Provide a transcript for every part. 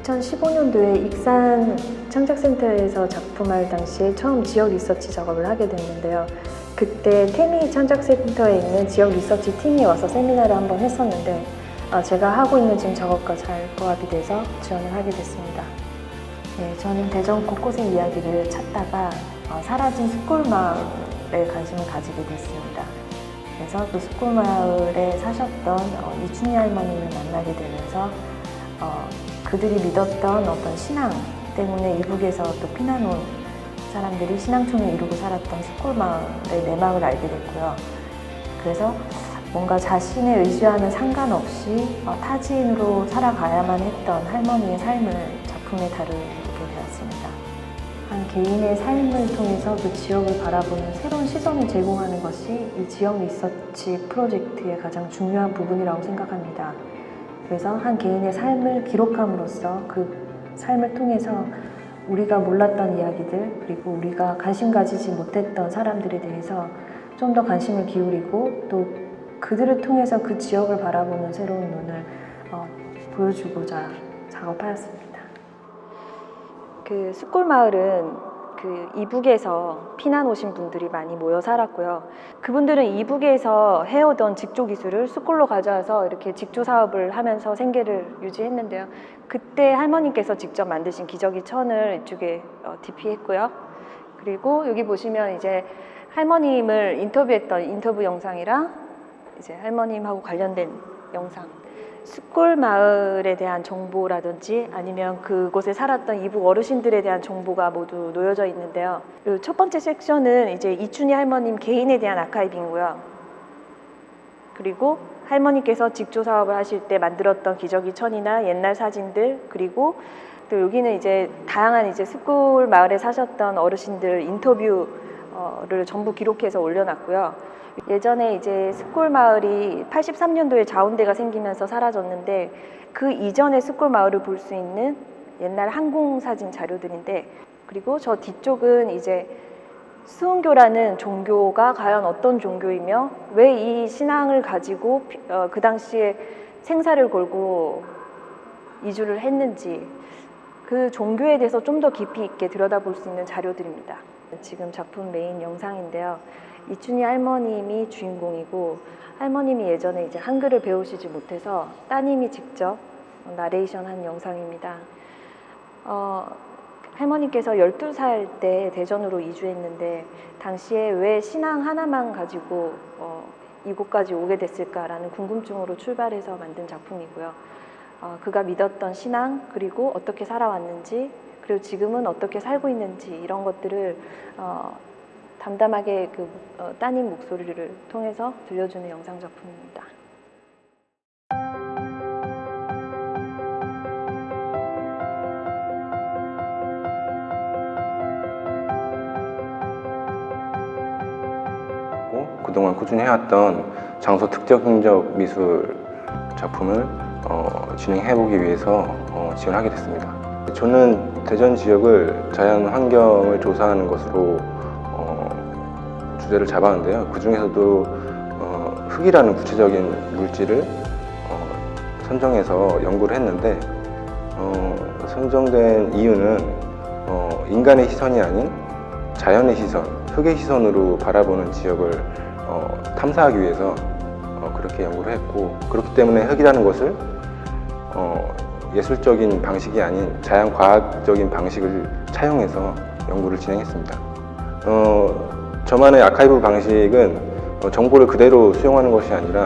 2015년도에 익산 창작센터에서 작품할 당시에 처음 지역 리서치 작업을 하게 됐는데요. 그때 태미 창작센터에 있는 지역 리서치 팀이 와서 세미나를 한번 했었는데 제가 하고 있는 지금 작업과 잘 부합이 돼서 지원을 하게 됐습니다. 네, 저는 대전 곳곳의 이야기를 찾다가 사라진 숯골마을에 관심을 가지게 됐습니다. 그래서 그 숯골마을에 사셨던 이춘희 할머님을 만나게 되면서 그들이 믿었던 어떤 신앙 때문에 이북에서 또 피난 온 사람들이 신앙촌을 이루고 살았던 숯골마을의 내막을 알게 됐고요. 그래서 뭔가 자신의 의지와는 상관없이 타지인으로 살아가야만 했던 할머니의 삶을 작품에 다루게 되었습니다. 한 개인의 삶을 통해서 그 지역을 바라보는 새로운 시선을 제공하는 것이 이 지역 리서치 프로젝트의 가장 중요한 부분이라고 생각합니다. 그래서 한 개인의 삶을 기록함으로써 그 삶을 통해서 우리가 몰랐던 이야기들, 그리고 우리가 관심 가지지 못했던 사람들에 대해서 좀 더 관심을 기울이고 또 그들을 통해서 그 지역을 바라보는 새로운 눈을 보여주고자 작업하였습니다. 그 숯골마을은 그 이북에서 피난 오신 분들이 많이 모여 살았고요. 그분들은 이북에서 해오던 직조 기술을 숯골로 가져와서 이렇게 직조 사업을 하면서 생계를 유지했는데요. 그때 할머님께서 직접 만드신 기저귀 천을 이쪽에 DP했고요. 그리고 여기 보시면 이제 할머님을 인터뷰했던 인터뷰 영상이랑 이제 할머님하고 관련된 영상, 숯골 마을에 대한 정보라든지 아니면 그곳에 살았던 이북 어르신들에 대한 정보가 모두 놓여져 있는데요. 첫 번째 섹션은 이제 이춘희 할머님 개인에 대한 아카이빙이고요. 그리고 할머니께서 직조 사업을 하실 때 만들었던 기저귀 천이나 옛날 사진들, 그리고 또 여기는 이제 다양한 이제 숯골 마을에 사셨던 어르신들 인터뷰를 전부 기록해서 올려놨고요. 예전에 이제 숯골 마을이 83년도에 자운대가 생기면서 사라졌는데 그 이전의 숯골 마을을 볼 수 있는 옛날 항공사진 자료들인데, 그리고 저 뒤쪽은 이제 수은교라는 종교가 과연 어떤 종교이며 왜 이 신앙을 가지고 그 당시에 생사를 걸고 이주를 했는지 그 종교에 대해서 좀 더 깊이 있게 들여다볼 수 있는 자료들입니다. 지금 작품 메인 영상인데요. 이춘희 할머님이 주인공이고, 할머님이 예전에 이제 한글을 배우시지 못해서 따님이 직접 나레이션 한 영상입니다. 할머님께서 12살 때 대전으로 이주했는데 당시에 왜 신앙 하나만 가지고 이곳까지 오게 됐을까라는 궁금증으로 출발해서 만든 작품이고요. 그가 믿었던 신앙, 그리고 어떻게 살아왔는지, 그리고 지금은 어떻게 살고 있는지 이런 것들을 담담하게 그 따님 목소리를 통해서 들려주는 영상 작품입니다. 그동안 꾸준히 해왔던 장소 특정적 미술 작품을 진행해보기 위해서 지원하게 됐습니다. 저는 대전 지역을 자연 환경을 조사하는 것으로 주제를 잡았는데요. 그 중에서도 흙이라는 구체적인 물질을 선정해서 연구를 했는데, 선정된 이유는 인간의 시선이 아닌 자연의 시선, 흙의 시선으로 바라보는 지역을 탐사하기 위해서 그렇게 연구를 했고, 그렇기 때문에 흙이라는 것을 예술적인 방식이 아닌 자연과학적인 방식을 차용해서 연구를 진행했습니다. 저만의 아카이브 방식은 정보를 그대로 수용하는 것이 아니라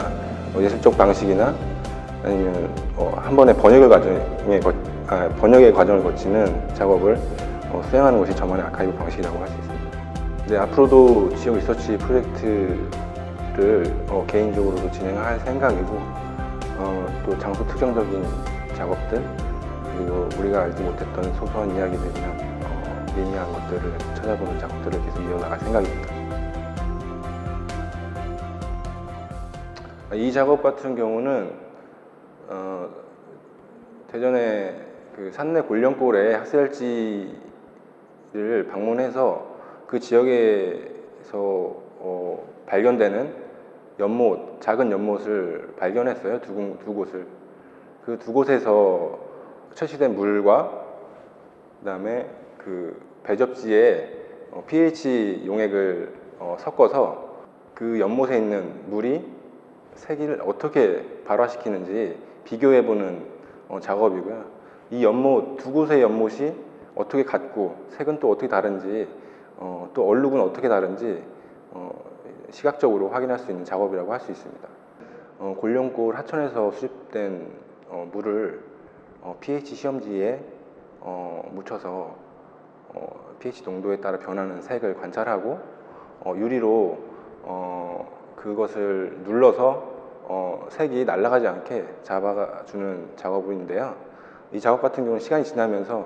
예술적 방식이나 아니면 한 번의 번역의 과정을 거치는 작업을 수행하는 것이 저만의 아카이브 방식이라고 할 수 있습니다. 네, 앞으로도 지역 리서치 프로젝트를 개인적으로도 진행할 생각이고, 또 장소 특정적인 작업들, 그리고 우리가 알지 못했던 소소한 이야기들이나 미미한 것들을 찾아보는 작업들을 계속 이어나갈 생각입니다. 이 작업 같은 경우는 대전의 그 산내 골령골의 학살지를 방문해서 그 지역에서 발견되는 연못, 작은 연못을 발견했어요. 두 곳을. 그 두 곳에서 채취된 물과 그다음에 그 배접지에 pH 용액을 섞어서 그 연못에 있는 물이 색을 어떻게 발화시키는지 비교해보는 작업이고요. 이 연못, 두 곳의 연못이 어떻게 같고 색은 또 어떻게 다른지 또 얼룩은 어떻게 다른지 시각적으로 확인할 수 있는 작업이라고 할 수 있습니다. 골룡골 하천에서 수집된 물을 pH 시험지에 묻혀서 pH 농도에 따라 변하는 색을 관찰하고 유리로 그것을 눌러서 색이 날아가지 않게 잡아주는 작업인데요. 이 작업 같은 경우는 시간이 지나면서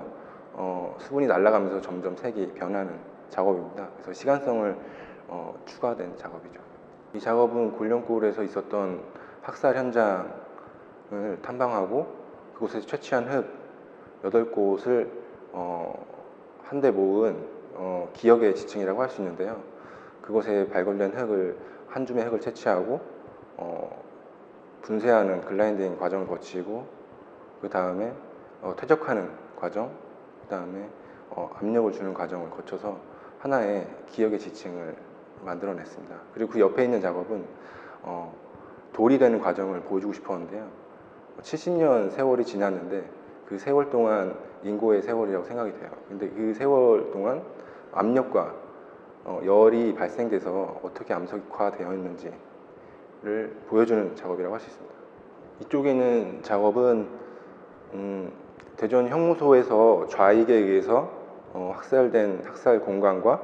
수분이 날아가면서 점점 색이 변하는 작업입니다. 그래서 시간성을 추가된 작업이죠. 이 작업은 골룡골에서 있었던 학살 현장을 탐방하고 그곳에서 채취한 흙 8곳을 한데 모은 기억의 지층이라고 할 수 있는데요. 그곳에 발굴된 흙을 한 줌의 흙을 채취하고 분쇄하는 글라인딩 과정을 거치고 그 다음에 퇴적하는 과정, 그 다음에 압력을 주는 과정을 거쳐서 하나의 기억의 지층을 만들어냈습니다. 그리고 그 옆에 있는 작업은 돌이 되는 과정을 보여주고 싶었는데요. 70년 세월이 지났는데 그 세월 동안 인고의 세월이라고 생각이 돼요. 근데 그 세월 동안 압력과 열이 발생돼서 어떻게 암석화되어 있는지를 보여주는 작업이라고 할 수 있습니다. 이쪽에 있는 작업은 대전 형무소에서 좌익에 의해서 학살된 학살 공간과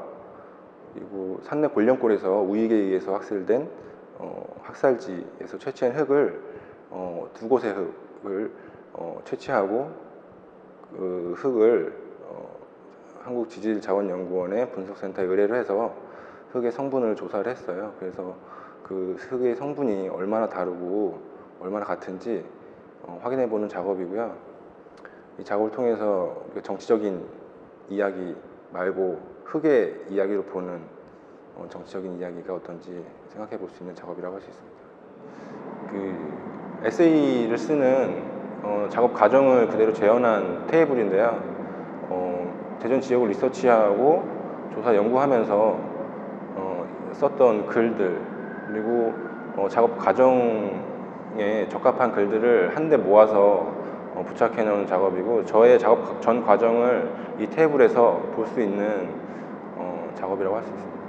그리고 산내 골룡골에서 우익에 의해서 학살된 학살지에서 채취한 흙을 두 곳의 흙을 채취하고 그 흙을 한국지질자원연구원의 분석센터에 의뢰를 해서 흙의 성분을 조사를 했어요. 그래서 그 흙의 성분이 얼마나 다르고 얼마나 같은지 확인해 보는 작업이고요. 이 작업을 통해서 정치적인 이야기 말고 흙의 이야기로 보는 정치적인 이야기가 어떤지 생각해 볼 수 있는 작업이라고 할 수 있습니다. 그 에세이를 쓰는 작업 과정을 그대로 재현한 테이블인데요. 대전 지역을 리서치하고 조사 연구하면서 썼던 글들 그리고 작업 과정에 적합한 글들을 한데 모아서 부착해 놓은 작업이고 저의 작업 전 과정을 이 테이블에서 볼 수 있는 작업이라고 할 수 있습니다.